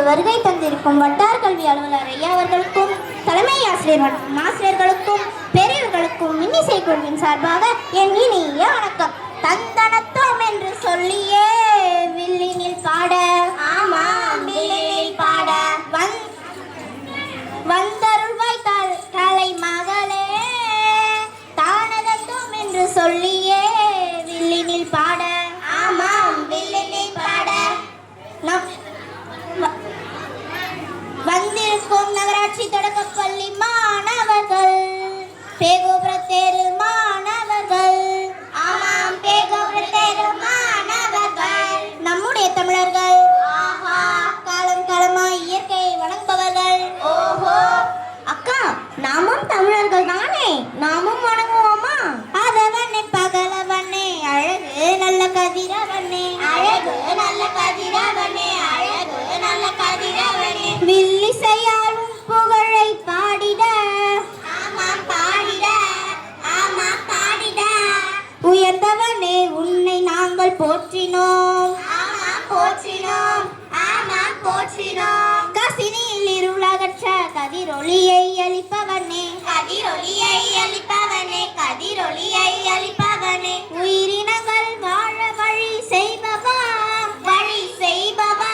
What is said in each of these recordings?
நிகழ்ச்சிக்கு வருகை தந்திருக்கும் வட்டார் கல்வி அலுவலர் ஐயா அவர்களுக்கும் தலைமை ஆசிரியர்களுக்கும் பெரியவர்களுக்கும் இன்னிசை குழுவின் சார்பாக என் இனிய வணக்கம். தந்தனத்தோம் என்று சொல்லியே வில்லினில் பாட, ஆமாம் வில்லினில் பாட வந்தருள்வாய் கலை மகளே. தானதத்தோம் என்று சொல்லியே வில்லினில் பாட, ஆமாம் வில்லினில் பாட வந்திருக்கும் நகராட்சி தொடக்கப்பள்ளி மாணவர்கள், பேகோபுரத்தேரு மாணவர்கள், ஆமாம் பேகோபுரத்தேரு மாணவர்கள், நம்முடைய தமிழர்கள், ஆஹா காலம் காலமாய் இயற்கையை வணங்குபவர்கள். ஓஹோ அக்கா, நாமும் தமிழர்கள் தானே, நாமும் வணங்குவோமா? அதவனே பகலவனே அழகு நல்ல கதிரவனே, அழகு நல்ல கதிரவனே, அழகு நல்ல கதிரவனே, வில்லிசையாலும் புகழை பாடிட, ஆமாம் பாடிட, ஆமாம் பாடிட, உயர்ந்தவனே உன்னை நாங்கள் போற்றினோம், ஆமாம் போற்றினோம், ஆமாம் போற்றினோம். கசினியில் இருளகற்ற கதிரொளியை அளிப்பவனே, கதிரொளியை அளிப்பவனே, கதிரொளியை அளிப்பவனே, உயிரினங்கள் வாழ வழி செய்பவா, வழி செய்பவா,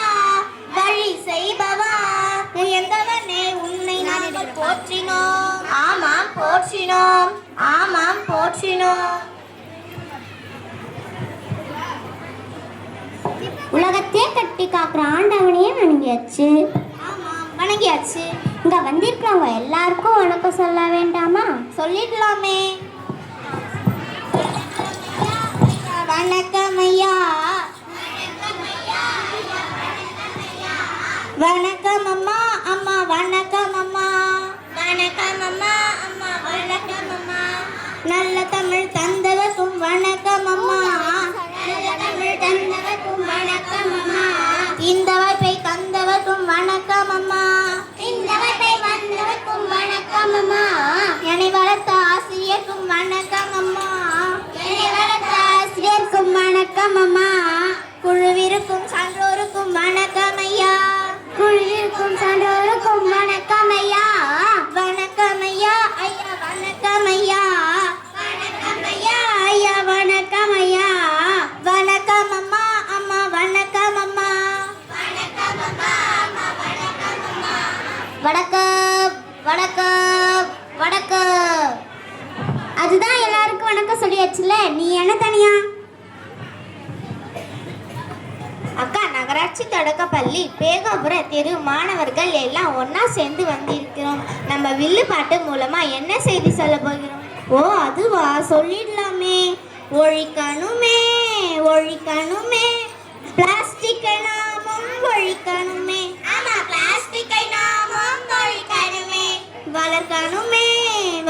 வழி செய்பவா, உயர்ந்தவனே உன்னை நாங்கள் போற்றினோம், ஆமாம் போற்றினோம், ஆமாம் போற்றினோம். உலகத்தையே கட்டி காக்குற ஆண்டவனையே வணங்கியாச்சு, ஆமாம் வணங்கியாச்சு. இங்க வந்திருக்கிறவங்க எல்லாருக்கும் வணக்கம் சொல்ல வேண்டாமா? சொல்லிடலாமே. வணக்கம் ஐயா, வணக்கம் அம்மா, அம்மா வணக்கம் அம்மா, வணக்கம் அம்மா, அம்மா வணக்கம் அம்மா, நல்ல தமிழ் தந்தவர்க்கும் வணக்கம் அம்மா, நல்ல தமிழ் தந்தவர்க்கும் வணக்கம் அம்மா, இந்த வாய்ப்பை தந்தவர்க்கும் வணக்கம் அம்மா, இந்த வாய்ப்பை வந்தவர்க்கும் வணக்கம் அம்மா, என்னை வளர்த்த ஆசிரியர்க்கும் வணக்கம் அம்மா, என்னை வளர்த்த ஆசிரியர்க்கும் வணக்கம் அம்மா, குழுவிற்கும் சான்றோருக்கும் வணக்கம் ஐயா, குழுவிற்கும் சான்றோருக்கும் வணக்கம் ஐயா, வணக்கம் ஐயா, ஐயா வணக்கம் ஐயா, வணக்கம் ஐயா, ஐயா வணக்கம் ஐயா, வணக்கம் அம்மா, அம்மா வணக்கம் அம்மா, வணக்கம் அம்மா, அம்மா வணக்கம் அம்மா, வணக்கம் வணக்கம் வணக்கம். அதுதான் எல்லாருக்கும் வணக்கம் சொல்லியாச்சுல, நீ என்ன தனியா? அக்கா, நகராட்சி தொடக்கப்பள்ளி பேகோபுர தெரு மாணவர்கள் எல்லாம் ஒன்னா சேர்ந்து வந்திருக்கிறோம். நம்ம வில்லு பாட்டு மூலமா என்ன செய்தி சொல்ல போகிறோம்? ஓ அதுவா, சொல்லிடலாமே. ஒழிக்கணுமே ஒழிக்கணுமே பிளாஸ்டிக்கை நாமும் ஒழிக்கணுமே, ஆமா பிளாஸ்டிக்கை நாமும் ஒழிக்கணுமே, வளர்க்கணுமே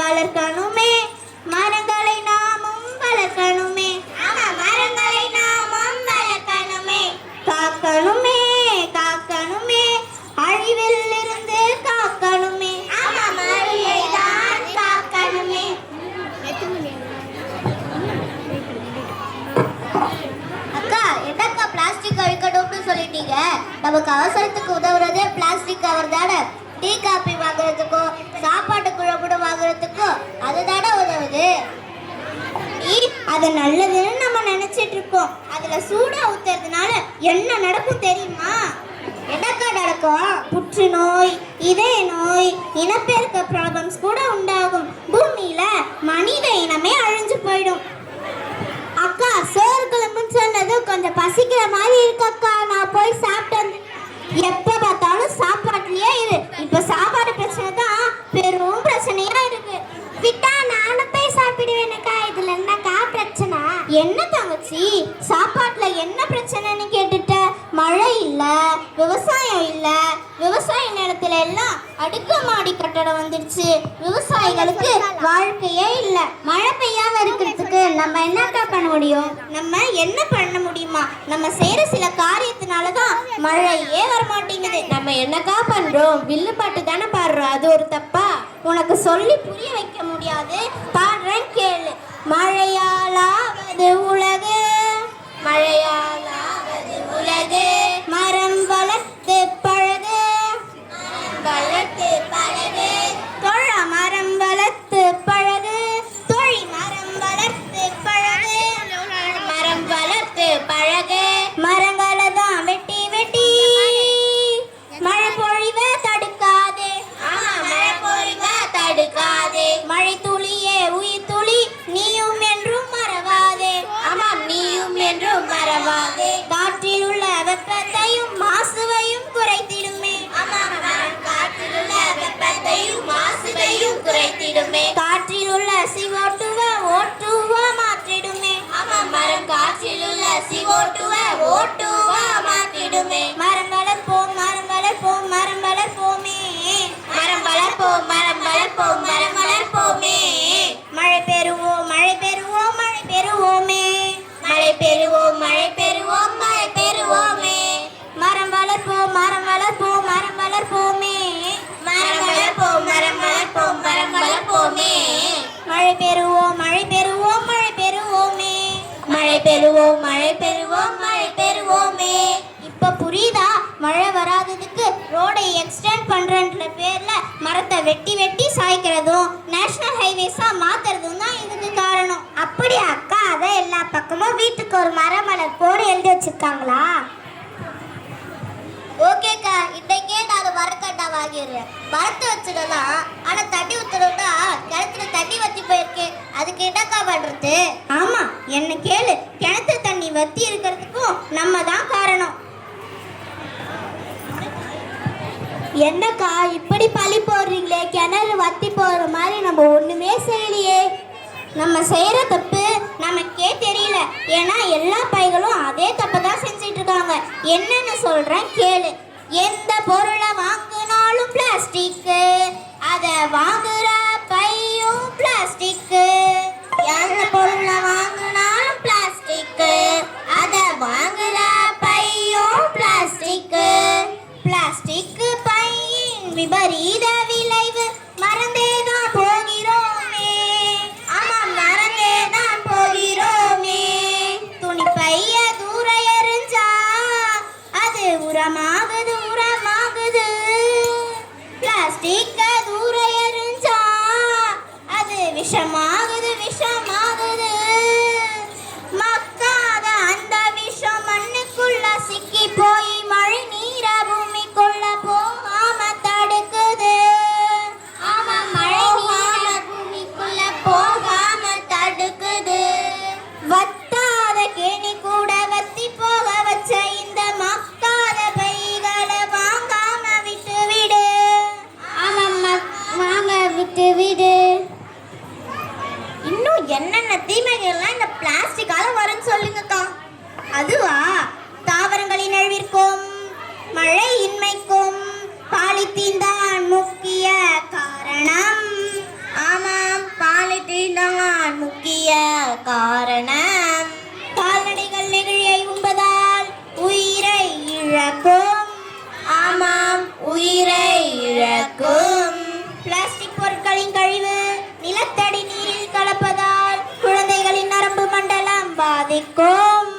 வளர்க்கணுமே, மரங்களை நாமும் வளர்க்கணுமே, ஆமா மரங்களை நாமும் வளர்க்கணுமே, காக்கணுமே காக்கணுமே, அழிவில் இருந்து காக்கணுமே, ஆமா மழையை தான் காக்கணுமே. அக்கா, என்னக்கா பிளாஸ்டிக் அழிக்கணும்னு சொல்லிட்டீங்க? நமக்கு அவசரத்துக்கு உதவுறது பிளாஸ்டிக் கவர் தானே. டீ காப்பி வாங்குறதுக்கோ சாப்பாட்டு குழம்பு வாங்குறதுக்கோ அதுதானே உதவுது. அது நல்லதுன்னு நம்ம நினைச்சிட்டு இருக்கோம். அதுல சூடா ஊத்துறதுனால என்ன நடக்கும் தெரியுமா? என்னக்கா நடக்கும்? புற்றுநோய், இதய நோய், இனப்பெருக்க ப்ராப்ளம்ஸ் கூட உண்டாகும். பூமியில மனித இனமே அழிஞ்சு போயிடும். அக்கா, சோறு குழம்புன்னு சொன்னது கொஞ்சம் பசிக்கிற மாதிரி இருக்கு அக்கா. நான் போய் சாப்பிட்டு எப்ப பார்த்தாலும் சாப்பாட்டுலயே இரு. இப்ப சாப்பாடு பிரச்சனை தான் பெரும் பிரச்சனையா இருக்கு. விட்டா நானும் போய் சாப்பிடுவேனக்கா. இதுல என்னக்கா பிரச்சனை? என்ன தங்கச்சி, சாப்பாட்டுல என்ன பிரச்சனைன்னு கேட்டுட்ட? மழை இல்ல, விவசாயம் இல்ல, விவசாய நிலத்துல எல்லாம் அடுக்குமாடி கட்டடம் வந்துடுச்சு. விவசாயிகளுக்கு வாழ்க்கையே இல்ல. மழை பெய்யாம இருக்கிறதுக்கு நம்ம என்னக்கா பண்ண முடியும்? நம்ம என்ன பண்ண முடியுமா? நம்ம செய்யற சில காரியத்தினாலதான் மழையே வரமாட்டேங்குது. நம்ம என்னக்கா பண்றோம்? வில்லு பாட்டு தானே பாடுறோம், அது ஒரு தப்பா? உனக்கு சொல்லி புரிய வைக்க முடியாது, பாடுறேன் கேளு. மழையாலாவது உலகு, மழையாலாவது உலகு, மரம் வளர்த்து பழகு, வாயு மாசுவையும் குறைத்திடுமே. காற்றில் உள்ள CO2 O2 மாற்றிடுமே. ஆமாம், மரம் காற்றில் உள்ள CO2 O2 மாற்றிடுமே. மரம் வளர்ப்போம், மரம் வளர்ப்போம், மரம் வளர்ப்போமே. மரம் வளர்ப்போம், மரம் வளர்ப்போம், மரம் வளர்ப்போமே. மழை பெறுவோம், மழை பெறுவோம், மழை பெறுவோமே. மழை பெறுவோம், மழை பெறுவோம், மழை பெறுவோமே. மரம் வளர்ப்போம், மரம் வளர்ப்போம், மரம் வளர்ப்போமே. மரம் வளர்ப்போம், மரம் வளர்ப்போம், மரம் வளர்ப்போமே. மழை பெறுவோம், மழை பெறுவோம், மழை பெறுவோமே. மழை பெறுவோம், மழை பெறுவோம், மழை பெறுவோமே. இப்ப புரியுதா? மழை வராததுக்கு ரோடை எக்ஸ்டெண்ட் பண்றன்ற பேர்ல மரத்தை வெட்டி வெட்டி சாய்க்கிறதும் நேஷனல் ஹைவேஸா மாத்துறதும் தான் இதுக்கு காரணம். அப்படியா அக்கா? அதை எல்லா பக்கமும் வீட்டுக்கு ஒரு மரம் வளர்ப்போடு எழுதி வச்சிருக்காங்களா? ஓகேக்கா, இன்னைக்கே நான் மரக்கட்டா வாங்கிடுறேன். மரத்தை வச்சிடலாம், ஆனா தண்ணி ஊத்துறோம்னா கிணத்துல தண்ணி வத்தி போயிருக்கேன். அதுக்கு என்னக்கா பண்றது? ஆமா, என்ன கேளு. கிணத்து தண்ணி வத்தி இருக்கிறதுக்கும் நம்ம தான் காரணம். என்னக்கா இப்படி பழி போடுறீங்களே? கிணறு வத்தி போற மாதிரி நம்ம ஒண்ணுமே செய்யலையே. நம்ம செய்யற தப்பு நமக்கே தெரியல. ஏன்னா எல்லா பைகளும் அதே தப்பு தான் செஞ்சுட்டு இருக்காங்க. என்னன்னு சொல்றேன் கேளு. எந்த பொருளை வாங்கினாலும் பிளாஸ்டிக், அதை வாங்குற பையும் பிளாஸ்டிக். எந்த பொருளை வாங்கினாலும் பிளாஸ்டிக், அதை வாங்குற பையும் பிளாஸ்டிக். பிளாஸ்டிக் பையின் விபரீத விளைவு மறந்தேதான் போகிறோமே. ஆமா, மறந்தேதான் போகிறோமே. துணி பைய தூர எறிஞ்சா அது உரமாகுது, உரமாகுது. பிளாஸ்டிக் தூர எறிஞ்சா அது விஷமாகுது, விஷமாகுது. மக்காத அந்த விஷம் மண்ணுக்குள்ள சிக்கி போய் மழை நீர பூமிக்குள்ள போகாம தடுக்குது. ஆமா, மழை நீர பூமிக்குள்ள போகாம தடுக்குது. வத்தாத கேணி கூட வத்தி போக வச்ச இந்த மக்காத பைகளை வாங்காம விட்டு விடு. ஆமா, வாங்க விட்டு விடு. இன்னும் என்னென்ன தீமைகள்லாம் இந்த பிளாஸ்டிக்கால வரும்னு சொல்லுங்கக்கா. அதுவா? தாவரங்களின் அழிவிற்கும் மழையின்மைக்கும் பாலித்தீன் தான் முக்கிய காரணம். ஆமாம், பாலித்தீன் தான் முக்கிய காரணம். கால்நடைகள் நெகிழியை உண்பதால் உயிரை இழக்கும். ஆமாம், உயிரை இழக்கும். பிளாஸ்டிக் பொருட்களின் கழிவு நிலத்தடி நீரில் கலப்பதால் குழந்தைகளின் நரம்பு மண்டலம் பாதிக்கும்.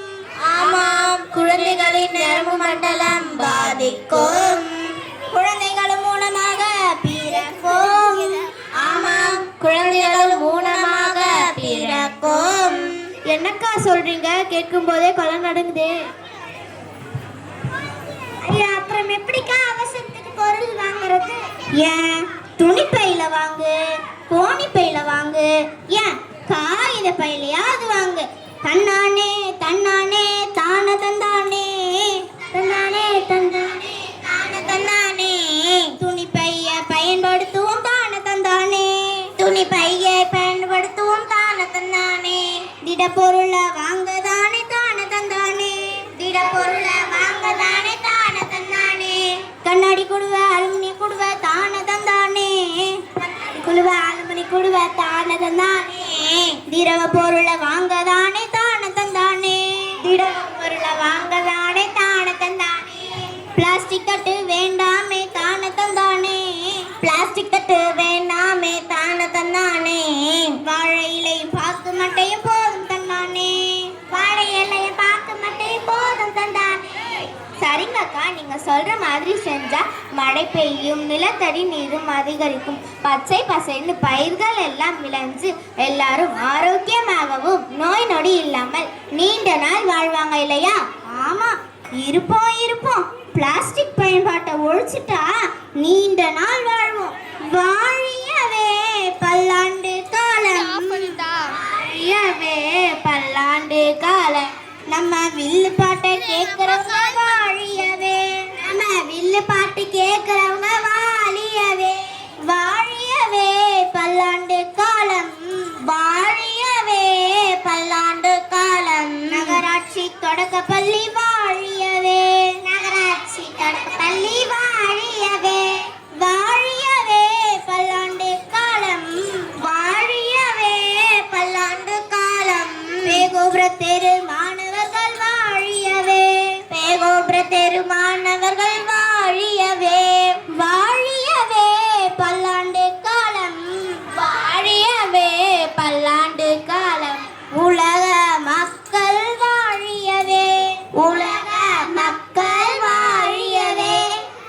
ஆமாம், குழந்தைகளின் நரம்பு மண்டலம் பாதிக்கும். குழந்தைகள் மூலமாக பிறக்கும். ஆமாம், குழந்தைகள் மூலமாக பிறக்கும். என்னக்கா சொல்றீங்க? கேட்கும் போதே கொலை நடக்குதே. அப்புறம் எப்படிக்கா அவசரத்துக்கு பொருள் வாங்குறது? ஏன் துணிப்பையில வாங்கு, கோணிப்பையில வாங்கு, ஏன் காகித பையிலையாவது வாங்கு. தன்னானே தன்னானே தான தந்தானே, தன்னானே தந்தானே தான தந்தானே. துணிப்பைய பயன்படுத்துவோம் தான தந்தானே, துணிப்பையை பயன்படுத்துவோம் தான தந்தானே. திடப்பொருளை வாங்கதானே தான தந்தானே, திடப்பொருளை வாங்கதானே தான தந்தானே. கண்ணாடி குடுவ அலுமினிய குடுவ தான தந்தானே, குழுவ அலுமினி குடுவ தான தந்தானே. திரவ பொருளை வாங்கதானே தான தந்தானே, திரவ பொருளை வாங்கதானே தான தந்தானே. பிளாஸ்டிக் தட்டு வேண்டாமே தான தந்தானே, பிளாஸ்டிக் தட்டு வேண்டாமே தான தந்தானே. வாழை இலையும் பாக்கு மட்டையும் போதும் தந்தானே, வாழை இலையும் பாக்கு மட்டையும் போதும் தந்தானே. சரிங்கக்கா, நீங்க சொல்ற மாதிரி செஞ்சா மழை பெய்யும், நிலத்தடி நீரும் அதிகரிக்கும், பச்சை பசைன்னு பயிர்கள் எல்லாம் விளைஞ்சு எல்லாரும் ஆரோக்கியமாகவும் நோய் நொடி இல்லாமல் நீண்ட நாள் வாழ்வாங்க இல்லையா? ஆமா, இருப்போம் இருப்போம். பிளாஸ்டிக் பயன்பாட்டை ஒழிச்சிட்டா நீண்ட நாள் வாழ்வோம். வாழியவே பல்லாண்டு காலம், வாழியவே பல்லாண்டு காலம். நம்ம வில்லு பாட்டை கேட்கிறவங்க வாழியவே, நம்ம வில்லு பாட்டு கேட்கிறவங்க வாழியவே, வாழியவே பல்லாண்டு காலம், வாழியவே பல்லாண்டு காலம். நகராட்சி தொடக்கப்பள்ளி வாழியவே, நகராட்சி தொடக்கப்பள்ளி வாழியவே, வாழியவே பல்லாண்டு காலம், வாழியவே பல்லாண்டு காலம். பேகோபுர தெரு மாணவர்கள் வாழியவே, பேகோபுர தெரு மாணவர்கள் வாழியவே, வாழியவே பல்லாண்டு காலம், வாழியவே பல்லாண்டு காலம். உலக மக்கள் வாழியவே, உலக மக்கள் வாழியவே,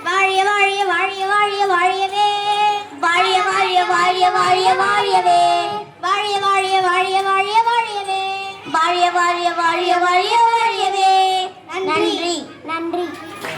வாழிய வாழிய வாழிய வாழிய வாழியவே, வாழிய வாழிய வாழிய வாழிய வாழியவே, வாழிய வாழிய வாழிய வாழிய வாழியவே, வாழிய வாழிய வாழிய வாழிய